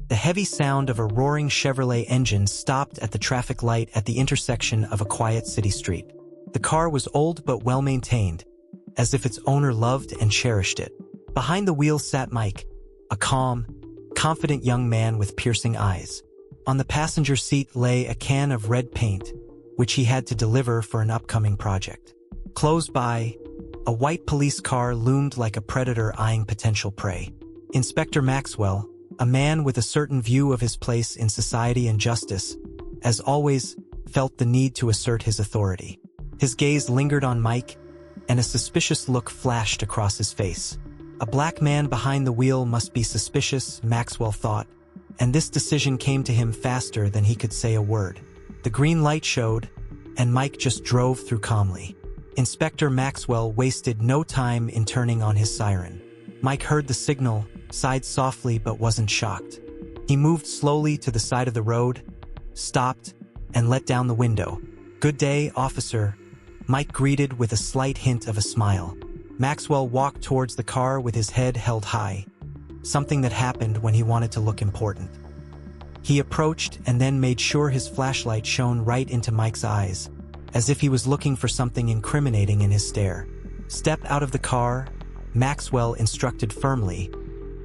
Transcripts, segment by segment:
The heavy sound of a roaring Chevrolet engine stopped at the traffic light at the intersection of a quiet city street. The car was old but well-maintained, as if its owner loved and cherished it. Behind the wheel sat Mike, a calm, confident young man with piercing eyes. On the passenger seat lay a can of red paint, which he had to deliver for an upcoming project. Close by, a white police car loomed like a predator eyeing potential prey. Inspector Maxwell, a man with a certain view of his place in society and justice, as always, felt the need to assert his authority. His gaze lingered on Mike, and a suspicious look flashed across his face. A black man behind the wheel must be suspicious, Maxwell thought, and this decision came to him faster than he could say a word. The green light showed, and Mike just drove through calmly. Inspector Maxwell wasted no time in turning on his siren. Mike heard the signal, sighed softly but wasn't shocked. He moved slowly to the side of the road, stopped, and let down the window. "Good day, officer," Mike greeted with a slight hint of a smile. Maxwell walked towards the car with his head held high, something that happened when he wanted to look important. He approached and then made sure his flashlight shone right into Mike's eyes, as if he was looking for something incriminating in his stare. "Step out of the car," Maxwell instructed firmly,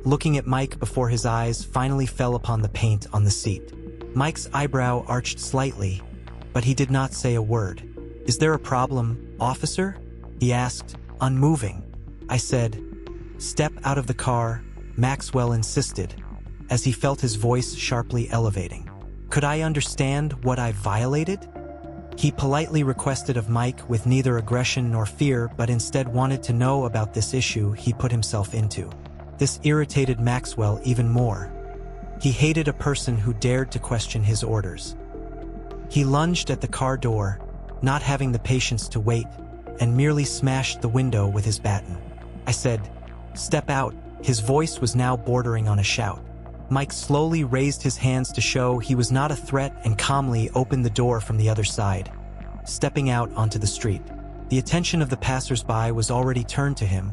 looking at Mike before his eyes finally fell upon the paint on the seat. Mike's eyebrow arched slightly, but he did not say a word. "Is there a problem, officer?" he asked, unmoving. "I said, step out of the car," Maxwell insisted, as he felt his voice sharply elevating. "Could I understand what I violated?" He politely requested of Mike with neither aggression nor fear, but instead wanted to know about this issue he put himself into. This irritated Maxwell even more. He hated a person who dared to question his orders. He lunged at the car door, not having the patience to wait, and merely smashed the window with his baton. "I said, step out." His voice was now bordering on a shout. Mike slowly raised his hands to show he was not a threat and calmly opened the door from the other side, stepping out onto the street. The attention of the passers-by was already turned to him,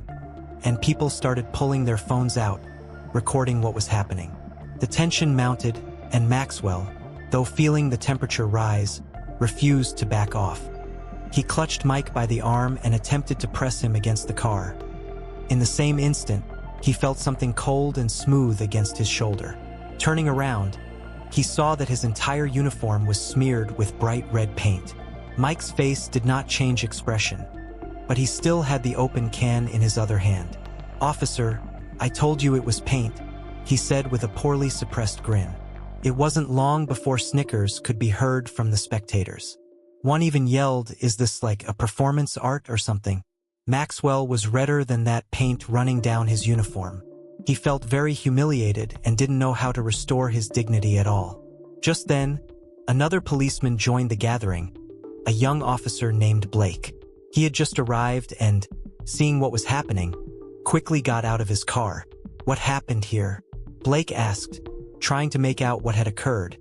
and people started pulling their phones out, recording what was happening. The tension mounted, and Maxwell, though feeling the temperature rise, refused to back off. He clutched Mike by the arm and attempted to press him against the car. In the same instant, he felt something cold and smooth against his shoulder. Turning around, he saw that his entire uniform was smeared with bright red paint. Mike's face did not change expression, but he still had the open can in his other hand. "Officer, I told you it was paint," he said with a poorly suppressed grin. It wasn't long before snickers could be heard from the spectators. One even yelled, "Is this like a performance art or something?" Maxwell was redder than that paint running down his uniform. He felt very humiliated and didn't know how to restore his dignity at all. Just then, another policeman joined the gathering, a young officer named Blake. He had just arrived and, seeing what was happening, quickly got out of his car. "What happened here?" Blake asked, trying to make out what had occurred,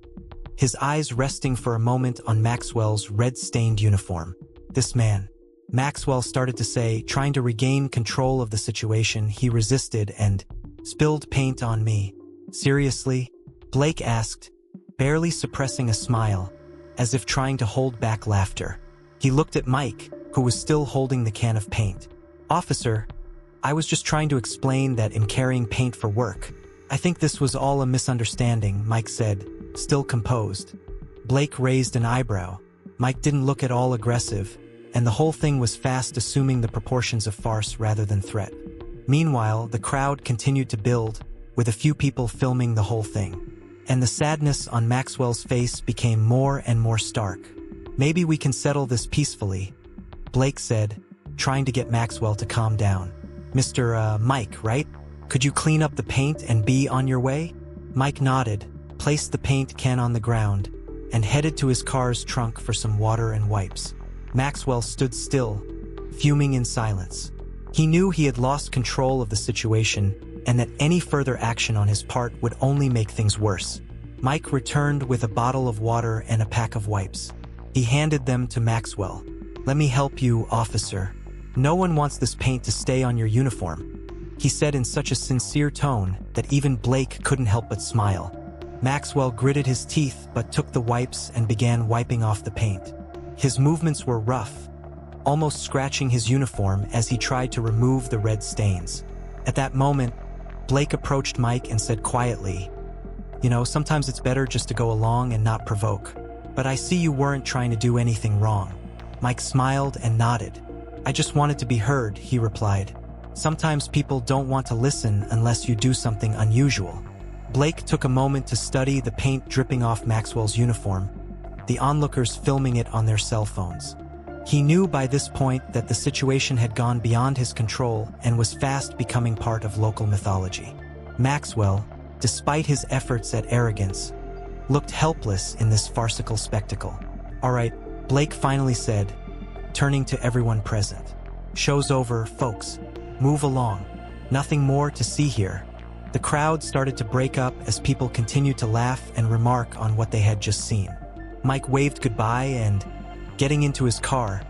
his eyes resting for a moment on Maxwell's red-stained uniform. "This man," Maxwell started to say, trying to regain control of the situation. "He resisted and spilled paint on me." "Seriously?" Blake asked, barely suppressing a smile, as if trying to hold back laughter. He looked at Mike, who was still holding the can of paint. "Officer, I was just trying to explain that in carrying paint for work. I think this was all a misunderstanding," Mike said, still composed. Blake raised an eyebrow. Mike didn't look at all aggressive, and the whole thing was fast assuming the proportions of farce rather than threat. Meanwhile, the crowd continued to build, with a few people filming the whole thing. And the sadness on Maxwell's face became more and more stark. "Maybe we can settle this peacefully," Blake said, trying to get Maxwell to calm down. "Mr. Mike, right? Could you clean up the paint and be on your way?" Mike nodded, placed the paint can on the ground, and headed to his car's trunk for some water and wipes. Maxwell stood still, fuming in silence. He knew he had lost control of the situation and that any further action on his part would only make things worse. Mike returned with a bottle of water and a pack of wipes. He handed them to Maxwell. "Let me help you, officer. No one wants this paint to stay on your uniform," he said in such a sincere tone that even Blake couldn't help but smile. Maxwell gritted his teeth but took the wipes and began wiping off the paint. His movements were rough, almost scratching his uniform as he tried to remove the red stains. At that moment, Blake approached Mike and said quietly, "You know, sometimes it's better just to go along and not provoke. But I see you weren't trying to do anything wrong." Mike smiled and nodded. "I just wanted to be heard," he replied. "Sometimes people don't want to listen unless you do something unusual." Blake took a moment to study the paint dripping off Maxwell's uniform, the onlookers filming it on their cell phones. He knew by this point that the situation had gone beyond his control and was fast becoming part of local mythology. Maxwell, despite his efforts at arrogance, looked helpless in this farcical spectacle. "All right," Blake finally said, turning to everyone present. "Show's over, folks. Move along. Nothing more to see here." The crowd started to break up as people continued to laugh and remark on what they had just seen. Mike waved goodbye and, getting into his car,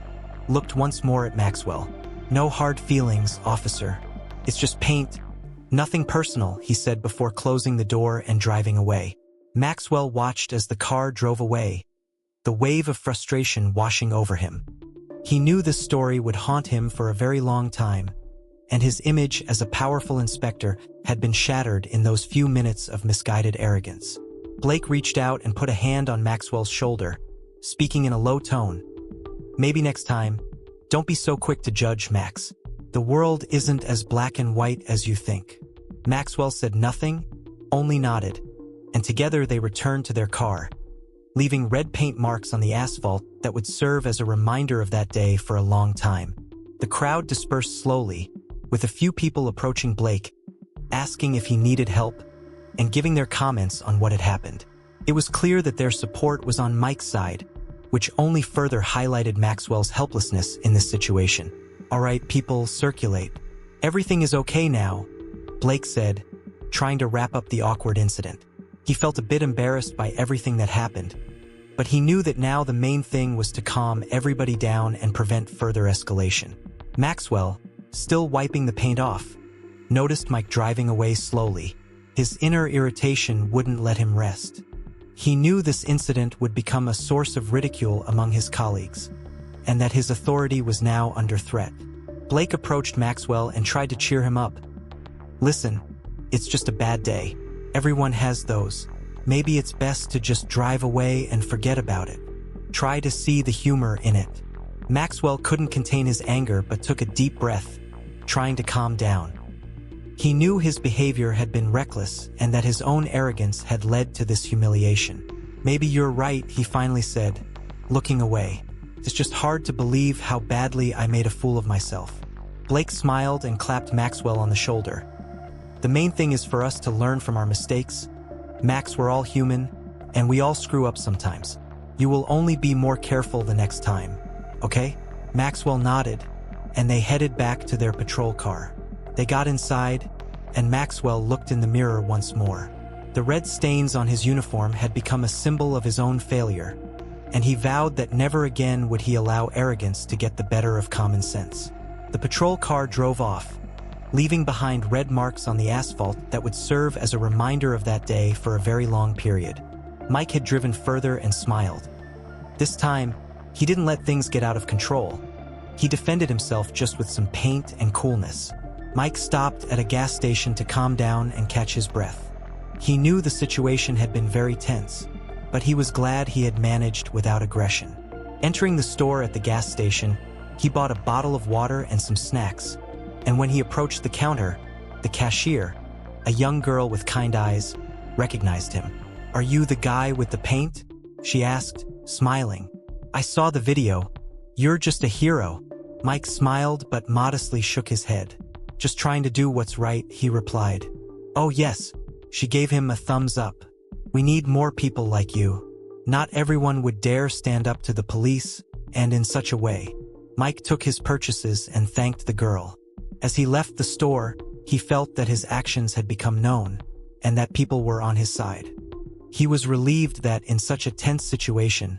looked once more at Maxwell. "No hard feelings, officer. It's just paint. Nothing personal," he said before closing the door and driving away. Maxwell watched as the car drove away, the wave of frustration washing over him. He knew this story would haunt him for a very long time, and his image as a powerful inspector had been shattered in those few minutes of misguided arrogance. Blake reached out and put a hand on Maxwell's shoulder, speaking in a low tone. "Maybe next time, don't be so quick to judge, Max. The world isn't as black and white as you think." Maxwell said nothing, only nodded, and together they returned to their car, leaving red paint marks on the asphalt that would serve as a reminder of that day for a long time. The crowd dispersed slowly, with a few people approaching Blake, asking if he needed help, and giving their comments on what had happened. It was clear that their support was on Mike's side, which only further highlighted Maxwell's helplessness in this situation. "All right, people, circulate. Everything is okay now," Blake said, trying to wrap up the awkward incident. He felt a bit embarrassed by everything that happened, but he knew that now the main thing was to calm everybody down and prevent further escalation. Maxwell, still wiping the paint off, noticed Mike driving away slowly. His inner irritation wouldn't let him rest. He knew this incident would become a source of ridicule among his colleagues, and that his authority was now under threat. Blake approached Maxwell and tried to cheer him up. "Listen, it's just a bad day. Everyone has those. Maybe it's best to just drive away and forget about it. Try to see the humor in it." Maxwell couldn't contain his anger but took a deep breath, trying to calm down. He knew his behavior had been reckless and that his own arrogance had led to this humiliation. "Maybe you're right," he finally said, looking away. "It's just hard to believe how badly I made a fool of myself." Blake smiled and clapped Maxwell on the shoulder. "The main thing is for us to learn from our mistakes. Max, we're all human, and we all screw up sometimes. You will only be more careful the next time, okay?" Maxwell nodded, and they headed back to their patrol car. They got inside, and Maxwell looked in the mirror once more. The red stains on his uniform had become a symbol of his own failure, and he vowed that never again would he allow arrogance to get the better of common sense. The patrol car drove off, leaving behind red marks on the asphalt that would serve as a reminder of that day for a very long period. Mike had driven further and smiled. This time, he didn't let things get out of control. He defended himself just with some paint and coolness. Mike stopped at a gas station to calm down and catch his breath. He knew the situation had been very tense, but he was glad he had managed without aggression. Entering the store at the gas station, he bought a bottle of water and some snacks, and when he approached the counter, the cashier, a young girl with kind eyes, recognized him. "Are you the guy with the paint?" she asked, smiling. "I saw the video. You're just a hero." Mike smiled but modestly shook his head. "Just trying to do what's right," he replied. "Oh yes," she gave him a thumbs up. "We need more people like you. Not everyone would dare stand up to the police, and in such a way." Mike took his purchases and thanked the girl. As he left the store, he felt that his actions had become known, and that people were on his side. He was relieved that in such a tense situation,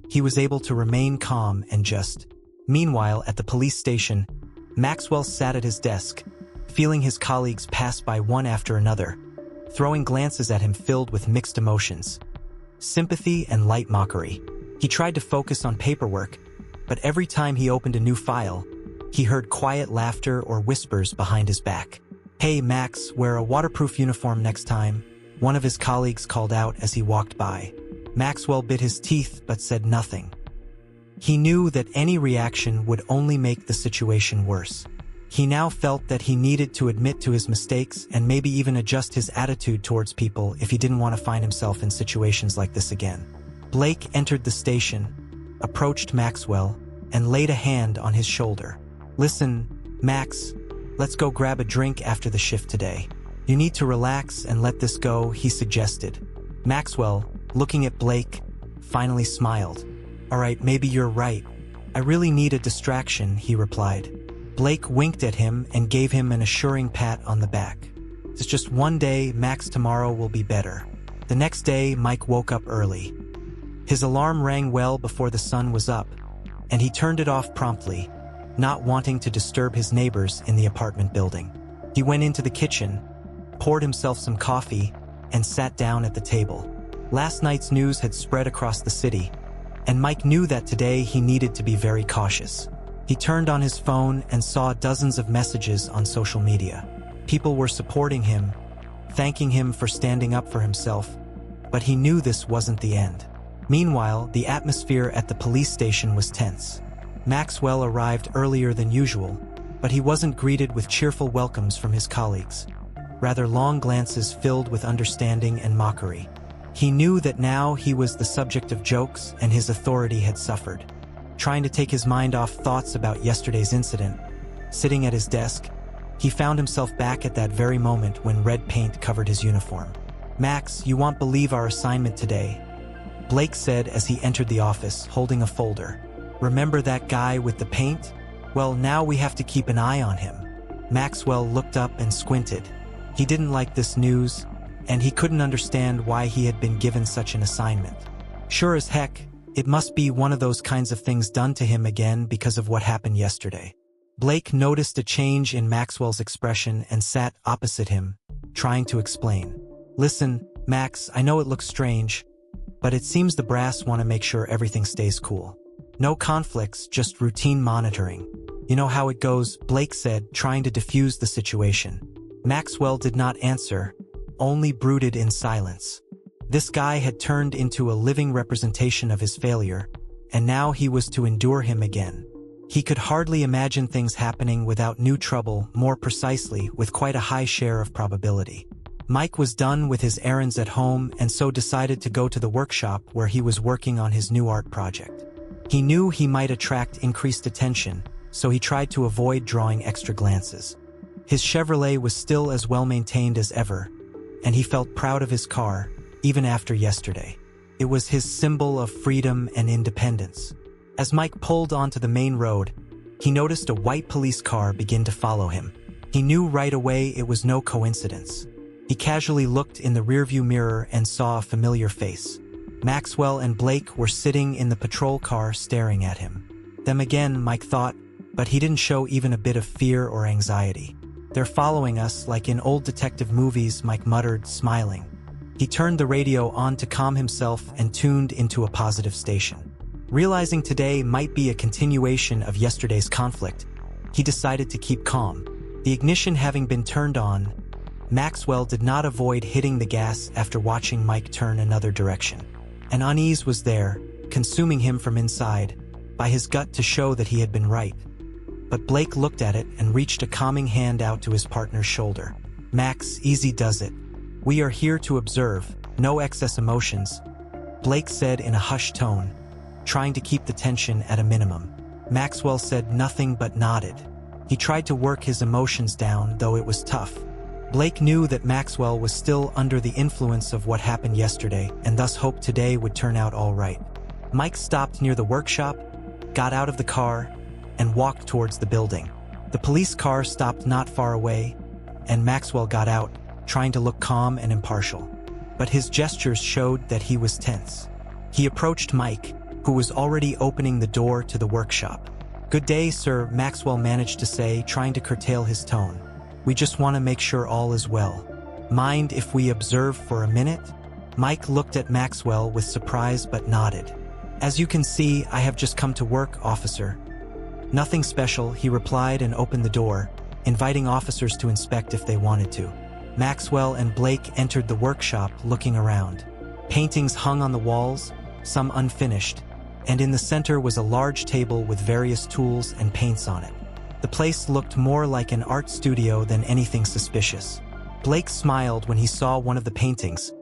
he was able to remain calm and just. Meanwhile, at the police station, Maxwell sat at his desk, feeling his colleagues pass by one after another, throwing glances at him filled with mixed emotions, sympathy and light mockery. He tried to focus on paperwork, but every time he opened a new file, he heard quiet laughter or whispers behind his back. "Hey, Max, wear a waterproof uniform next time," one of his colleagues called out as he walked by. Maxwell bit his teeth but said nothing. He knew that any reaction would only make the situation worse. He now felt that he needed to admit to his mistakes and maybe even adjust his attitude towards people if he didn't want to find himself in situations like this again. Blake entered the station, approached Maxwell, and laid a hand on his shoulder. "Listen, Max, let's go grab a drink after the shift today. You need to relax and let this go," he suggested. Maxwell, looking at Blake, finally smiled. "All right, maybe you're right. I really need a distraction," he replied. Blake winked at him and gave him an assuring pat on the back. "It's just one day, Max. Tomorrow will be better." The next day, Mike woke up early. His alarm rang well before the sun was up, and he turned it off promptly, not wanting to disturb his neighbors in the apartment building. He went into the kitchen, poured himself some coffee, and sat down at the table. Last night's news had spread across the city, and Mike knew that today he needed to be very cautious. He turned on his phone and saw dozens of messages on social media. People were supporting him, thanking him for standing up for himself, but he knew this wasn't the end. Meanwhile, the atmosphere at the police station was tense. Maxwell arrived earlier than usual, but he wasn't greeted with cheerful welcomes from his colleagues. Rather, long glances filled with understanding and mockery. He knew that now he was the subject of jokes and his authority had suffered. Trying to take his mind off thoughts about yesterday's incident, sitting at his desk, he found himself back at that very moment when red paint covered his uniform. "Max, you won't believe our assignment today," Blake said as he entered the office, holding a folder. "Remember that guy with the paint? Well, now we have to keep an eye on him." Maxwell looked up and squinted. He didn't like this news, and he couldn't understand why he had been given such an assignment. Sure as heck, it must be one of those kinds of things done to him again because of what happened yesterday. Blake noticed a change in Maxwell's expression and sat opposite him, trying to explain. "Listen, Max, I know it looks strange, but it seems the brass want to make sure everything stays cool. No conflicts, just routine monitoring. You know how it goes," Blake said, trying to diffuse the situation. Maxwell did not answer, only brooded in silence. This guy had turned into a living representation of his failure, and now he was to endure him again. He could hardly imagine things happening without new trouble, more precisely, with quite a high share of probability. Mike was done with his errands at home and so decided to go to the workshop where he was working on his new art project. He knew he might attract increased attention, so he tried to avoid drawing extra glances. His Chevrolet was still as well-maintained as ever, and he felt proud of his car, even after yesterday. It was his symbol of freedom and independence. As Mike pulled onto the main road, he noticed a white police car begin to follow him. He knew right away it was no coincidence. He casually looked in the rearview mirror and saw a familiar face. Maxwell and Blake were sitting in the patrol car staring at him. Them again, Mike thought, but he didn't show even a bit of fear or anxiety. "They're following us like in old detective movies," Mike muttered, smiling. He turned the radio on to calm himself and tuned into a positive station. Realizing today might be a continuation of yesterday's conflict, he decided to keep calm. The ignition having been turned on, Maxwell did not avoid hitting the gas after watching Mike turn another direction. An unease was there, consuming him from inside, by his gut to show that he had been right. But Blake looked at it and reached a calming hand out to his partner's shoulder. "Max, easy does it. We are here to observe, no excess emotions," Blake said in a hushed tone, trying to keep the tension at a minimum. Maxwell said nothing but nodded. He tried to work his emotions down, though it was tough. Blake knew that Maxwell was still under the influence of what happened yesterday, and thus hoped today would turn out all right. Mike stopped near the workshop, got out of the car, and walked towards the building. The police car stopped not far away, and Maxwell got out, trying to look calm and impartial. But his gestures showed that he was tense. He approached Mike, who was already opening the door to the workshop. "Good day, sir," Maxwell managed to say, trying to curtail his tone. "We just want to make sure all is well." Mind if we observe for a minute? Mike looked at Maxwell with surprise but nodded. As you can see, I have just come to work, officer. Nothing special, he replied and opened the door, inviting officers to inspect if they wanted to. Maxwell and Blake entered the workshop looking around. Paintings hung on the walls, some unfinished, and in the center was a large table with various tools and paints on it. The place looked more like an art studio than anything suspicious. Blake smiled when he saw one of the paintings,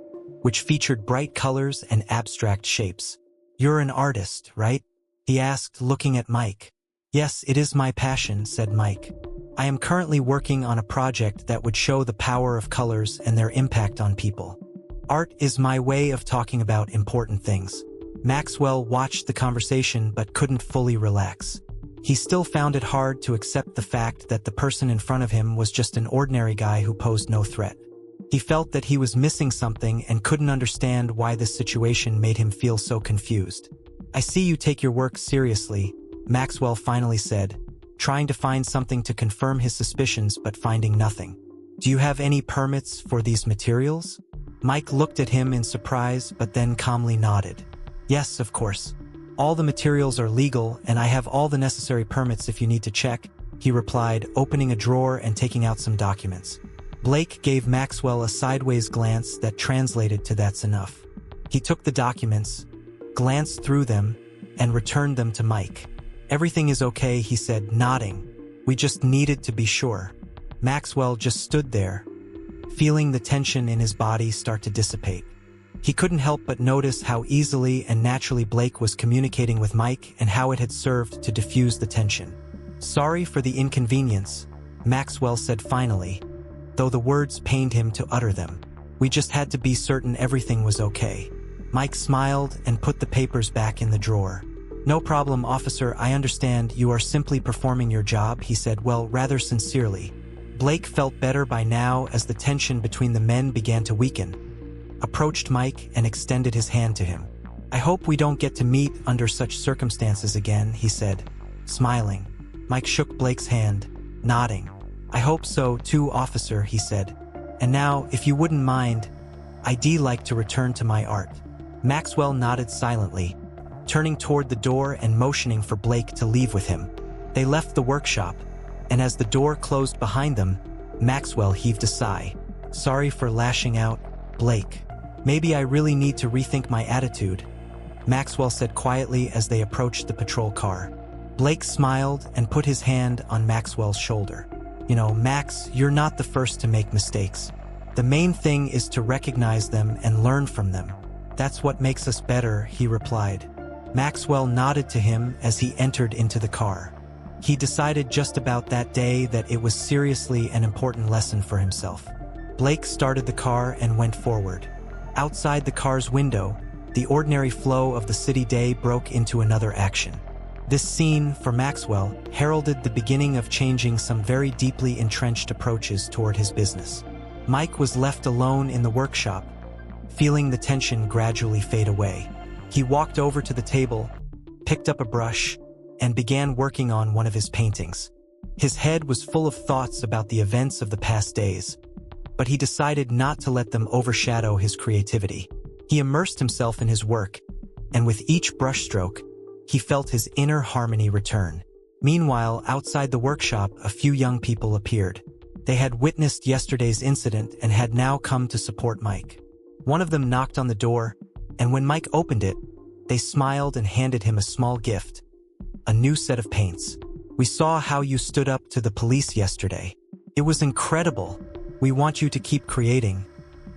which featured bright colors and abstract shapes. "You're an artist, right?" he asked, looking at Mike. "Yes, it is my passion," said Mike. "I am currently working on a project that would show the power of colors and their impact on people. Art is my way of talking about important things." Maxwell watched the conversation but couldn't fully relax. He still found it hard to accept the fact that the person in front of him was just an ordinary guy who posed no threat. He felt that he was missing something and couldn't understand why this situation made him feel so confused. "I see you take your work seriously," Maxwell finally said, trying to find something to confirm his suspicions but finding nothing. "Do you have any permits for these materials?" Mike looked at him in surprise but then calmly nodded. "Yes, of course. All the materials are legal and I have all the necessary permits if you need to check," he replied, opening a drawer and taking out some documents. Blake gave Maxwell a sideways glance that translated to "that's enough." He took the documents, glanced through them, and returned them to Mike. "Everything is okay," he said, nodding. "We just needed to be sure." Maxwell just stood there, feeling the tension in his body start to dissipate. He couldn't help but notice how easily and naturally Blake was communicating with Mike and how it had served to diffuse the tension. "Sorry for the inconvenience," Maxwell said finally, though the words pained him to utter them. "We just had to be certain everything was okay." Mike smiled and put the papers back in the drawer. "No problem, officer, I understand you are simply performing your job," he said, rather sincerely. Blake felt better by now as the tension between the men began to weaken, approached Mike and extended his hand to him. "I hope we don't get to meet under such circumstances again," he said, smiling. Mike shook Blake's hand, nodding. "I hope so too, officer," he said. "And now, if you wouldn't mind, I'd like to return to my art." Maxwell nodded silently, turning toward the door and motioning for Blake to leave with him. They left the workshop, and as the door closed behind them, Maxwell heaved a sigh. "Sorry for lashing out, Blake. Maybe I really need to rethink my attitude," Maxwell said quietly as they approached the patrol car. Blake smiled and put his hand on Maxwell's shoulder. "You know, Max, you're not the first to make mistakes. The main thing is to recognize them and learn from them. That's what makes us better," he replied. Maxwell nodded to him as he entered into the car. He decided just about that day that it was seriously an important lesson for himself. Blake started the car and went forward. Outside the car's window, the ordinary flow of the city day broke into another action. This scene, for Maxwell, heralded the beginning of changing some very deeply entrenched approaches toward his business. Mike was left alone in the workshop, feeling the tension gradually fade away. He walked over to the table, picked up a brush, and began working on one of his paintings. His head was full of thoughts about the events of the past days, but he decided not to let them overshadow his creativity. He immersed himself in his work, and with each brushstroke, he felt his inner harmony return. Meanwhile, outside the workshop, a few young people appeared. They had witnessed yesterday's incident and had now come to support Mike. One of them knocked on the door, and when Mike opened it, they smiled and handed him a small gift, a new set of paints. "We saw how you stood up to the police yesterday. It was incredible. We want you to keep creating,"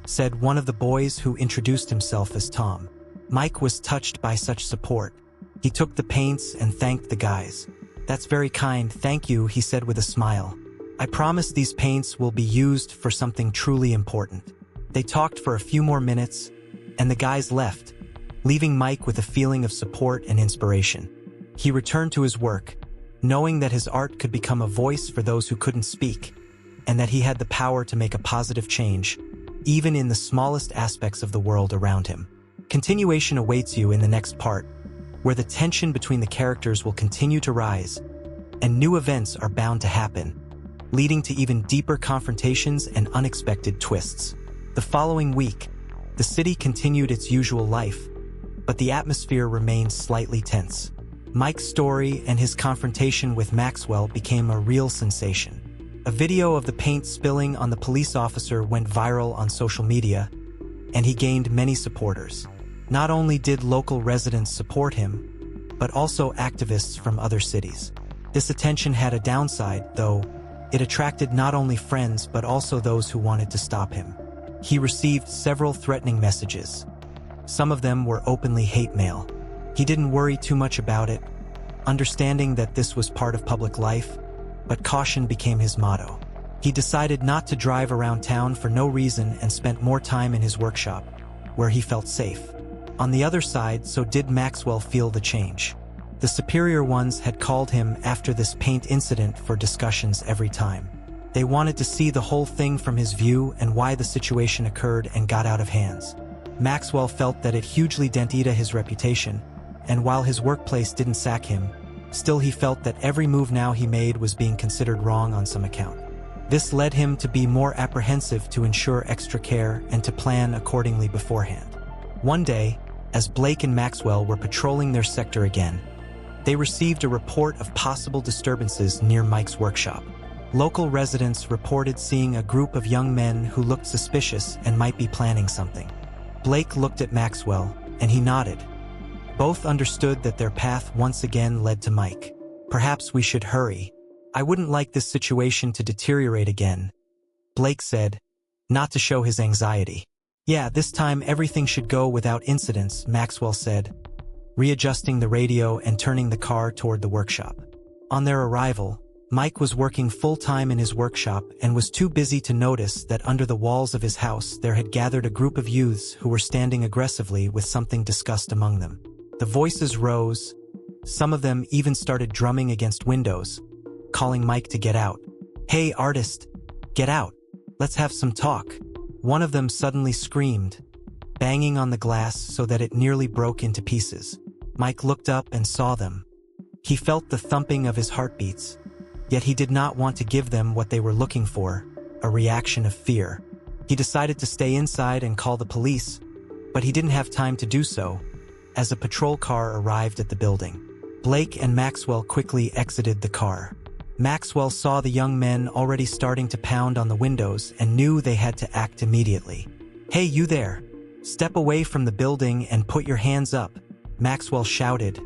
said one of the boys who introduced himself as Tom. Mike was touched by such support. He took the paints and thanked the guys. "That's very kind, thank you," he said with a smile. "I promise these paints will be used for something truly important." They talked for a few more minutes, and the guys left, leaving Mike with a feeling of support and inspiration. He returned to his work, knowing that his art could become a voice for those who couldn't speak, and that he had the power to make a positive change, even in the smallest aspects of the world around him. Continuation awaits you in the next part, where the tension between the characters will continue to rise, and new events are bound to happen, leading to even deeper confrontations and unexpected twists. The following week, the city continued its usual life, but the atmosphere remained slightly tense. Mike's story and his confrontation with Maxwell became a real sensation. A video of the paint spilling on the police officer went viral on social media, and he gained many supporters. Not only did local residents support him, but also activists from other cities. This attention had a downside, though. It attracted not only friends but also those who wanted to stop him. He received several threatening messages. Some of them were openly hate mail. He didn't worry too much about it, understanding that this was part of public life, but caution became his motto. He decided not to drive around town for no reason and spent more time in his workshop, where he felt safe. On the other side, so did Maxwell feel the change. The superior ones had called him after this paint incident for discussions every time. They wanted to see the whole thing from his view and why the situation occurred and got out of hands. Maxwell felt that it hugely dented his reputation, and while his workplace didn't sack him, still he felt that every move now he made was being considered wrong on some account. This led him to be more apprehensive, to ensure extra care and to plan accordingly beforehand. One day, as Blake and Maxwell were patrolling their sector again, they received a report of possible disturbances near Mike's workshop. Local residents reported seeing a group of young men who looked suspicious and might be planning something. Blake looked at Maxwell, and he nodded. Both understood that their path once again led to Mike. "Perhaps we should hurry. I wouldn't like this situation to deteriorate again," Blake said, not to show his anxiety. "Yeah, this time everything should go without incidents," Maxwell said, readjusting the radio and turning the car toward the workshop. On their arrival, Mike was working full-time in his workshop and was too busy to notice that under the walls of his house there had gathered a group of youths who were standing aggressively with something discussed among them. The voices rose. Some of them even started drumming against windows, calling Mike to get out. "Hey, artist, get out. Let's have some talk," one of them suddenly screamed, banging on the glass so that it nearly broke into pieces. Mike looked up and saw them. He felt the thumping of his heartbeats, yet he did not want to give them what they were looking for, a reaction of fear. He decided to stay inside and call the police, but he didn't have time to do so, as a patrol car arrived at the building. Blake and Maxwell quickly exited the car. Maxwell saw the young men already starting to pound on the windows and knew they had to act immediately. "Hey, you there! Step away from the building and put your hands up," Maxwell shouted,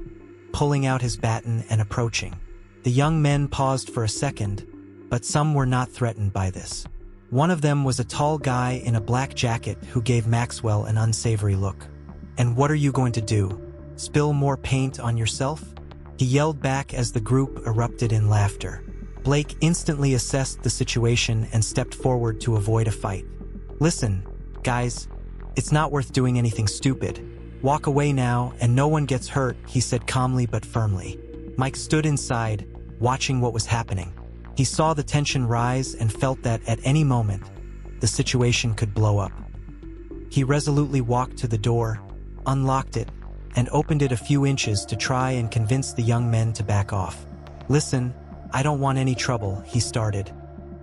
pulling out his baton and approaching. The young men paused for a second, but some were not threatened by this. One of them was a tall guy in a black jacket who gave Maxwell an unsavory look. "And what are you going to do? Spill more paint on yourself?" he yelled back as the group erupted in laughter. Blake instantly assessed the situation and stepped forward to avoid a fight. "Listen, guys, it's not worth doing anything stupid. Walk away now and no one gets hurt," he said calmly but firmly. Mike stood inside, watching what was happening. He saw the tension rise and felt that at any moment, the situation could blow up. He resolutely walked to the door, unlocked it, and opened it a few inches to try and convince the young men to back off. "Listen, I don't want any trouble," he started,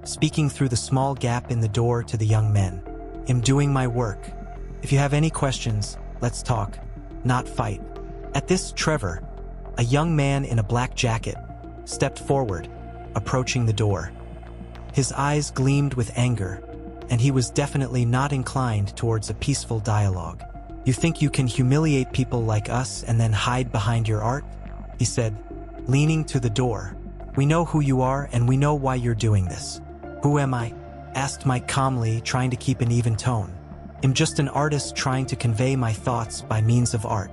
speaking through the small gap in the door to the young men. "I'm doing my work. If you have any questions, let's talk, not fight." At this, Trevor, a young man in a black jacket, stepped forward, approaching the door. His eyes gleamed with anger, and he was definitely not inclined towards a peaceful dialogue. "You think you can humiliate people like us and then hide behind your art?" he said, leaning to the door. "We know who you are and we know why you're doing this." "Who am I?" asked Mike calmly, trying to keep an even tone. "I'm just an artist trying to convey my thoughts by means of art.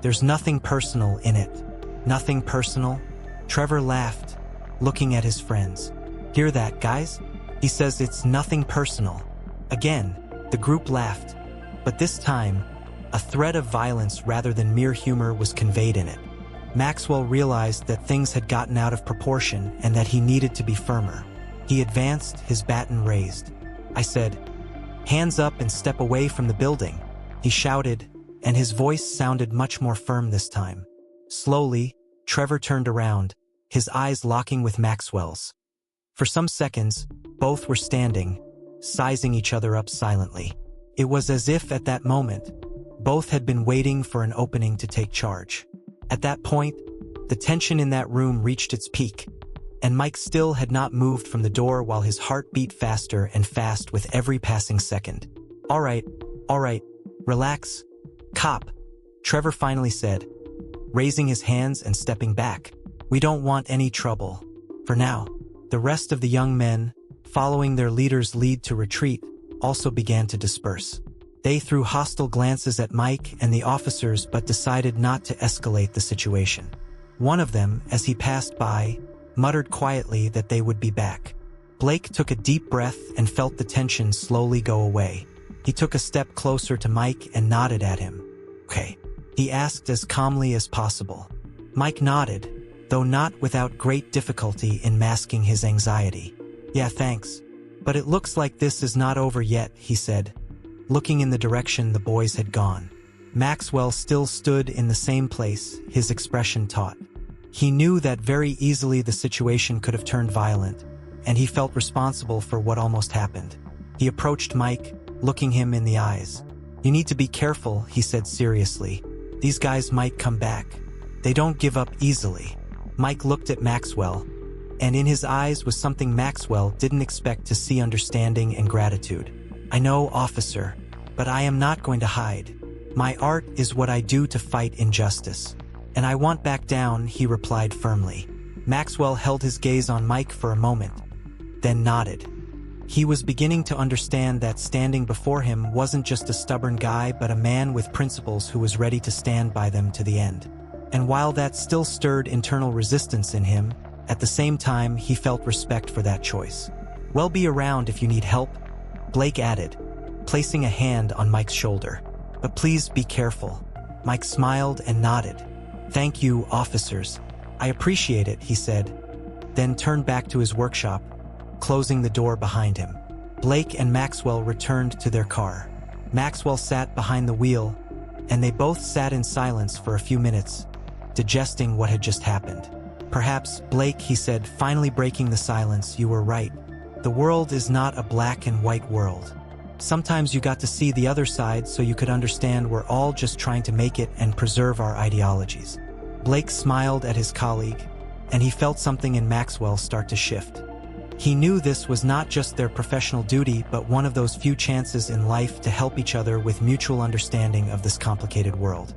There's nothing personal in it." "Nothing personal?" Trevor laughed, looking at his friends. "Hear that, guys? He says it's nothing personal." Again, the group laughed, but this time, a threat of violence rather than mere humor was conveyed in it. Maxwell realized that things had gotten out of proportion and that he needed to be firmer. He advanced, his baton raised. "I said, hands up and step away from the building," he shouted, and his voice sounded much more firm this time. Slowly, Trevor turned around, his eyes locking with Maxwell's. For some seconds, both were standing, sizing each other up silently. It was as if at that moment, both had been waiting for an opening to take charge. At that point, the tension in that room reached its peak, and Mike still had not moved from the door while his heart beat faster and fast with every passing second. All right, relax, cop, Trevor finally said, raising his hands and stepping back. We don't want any trouble. For now. The rest of the young men, following their leader's lead to retreat, also began to disperse. They threw hostile glances at Mike and the officers but decided not to escalate the situation. One of them, as he passed by, muttered quietly that they would be back. Blake took a deep breath and felt the tension slowly go away. He took a step closer to Mike and nodded at him. Okay, he asked as calmly as possible. Mike nodded, though not without great difficulty in masking his anxiety. Yeah, thanks. But it looks like this is not over yet, he said, looking in the direction the boys had gone. Maxwell still stood in the same place, his expression taut. He knew that very easily the situation could have turned violent, and he felt responsible for what almost happened. He approached Mike, looking him in the eyes. You need to be careful, he said seriously. These guys might come back. They don't give up easily. Mike looked at Maxwell, and in his eyes was something Maxwell didn't expect to see: understanding and gratitude. I know, officer, but I am not going to hide. My art is what I do to fight injustice. And I won't back down, he replied firmly. Maxwell held his gaze on Mike for a moment, then nodded. He was beginning to understand that standing before him wasn't just a stubborn guy but a man with principles who was ready to stand by them to the end. And while that still stirred internal resistance in him, at the same time he felt respect for that choice. We'll be around if you need help, Blake added, placing a hand on Mike's shoulder. But please be careful. Mike smiled and nodded. Thank you, officers. I appreciate it, he said, then turned back to his workshop, closing the door behind him. Blake and Maxwell returned to their car. Maxwell sat behind the wheel, and they both sat in silence for a few minutes, digesting what had just happened. Perhaps, Blake, he said, finally breaking the silence, you were right. The world is not a black and white world. Sometimes you got to see the other side so you could understand we're all just trying to make it and preserve our ideologies. Blake smiled at his colleague, and he felt something in Maxwell start to shift. He knew this was not just their professional duty but one of those few chances in life to help each other with mutual understanding of this complicated world.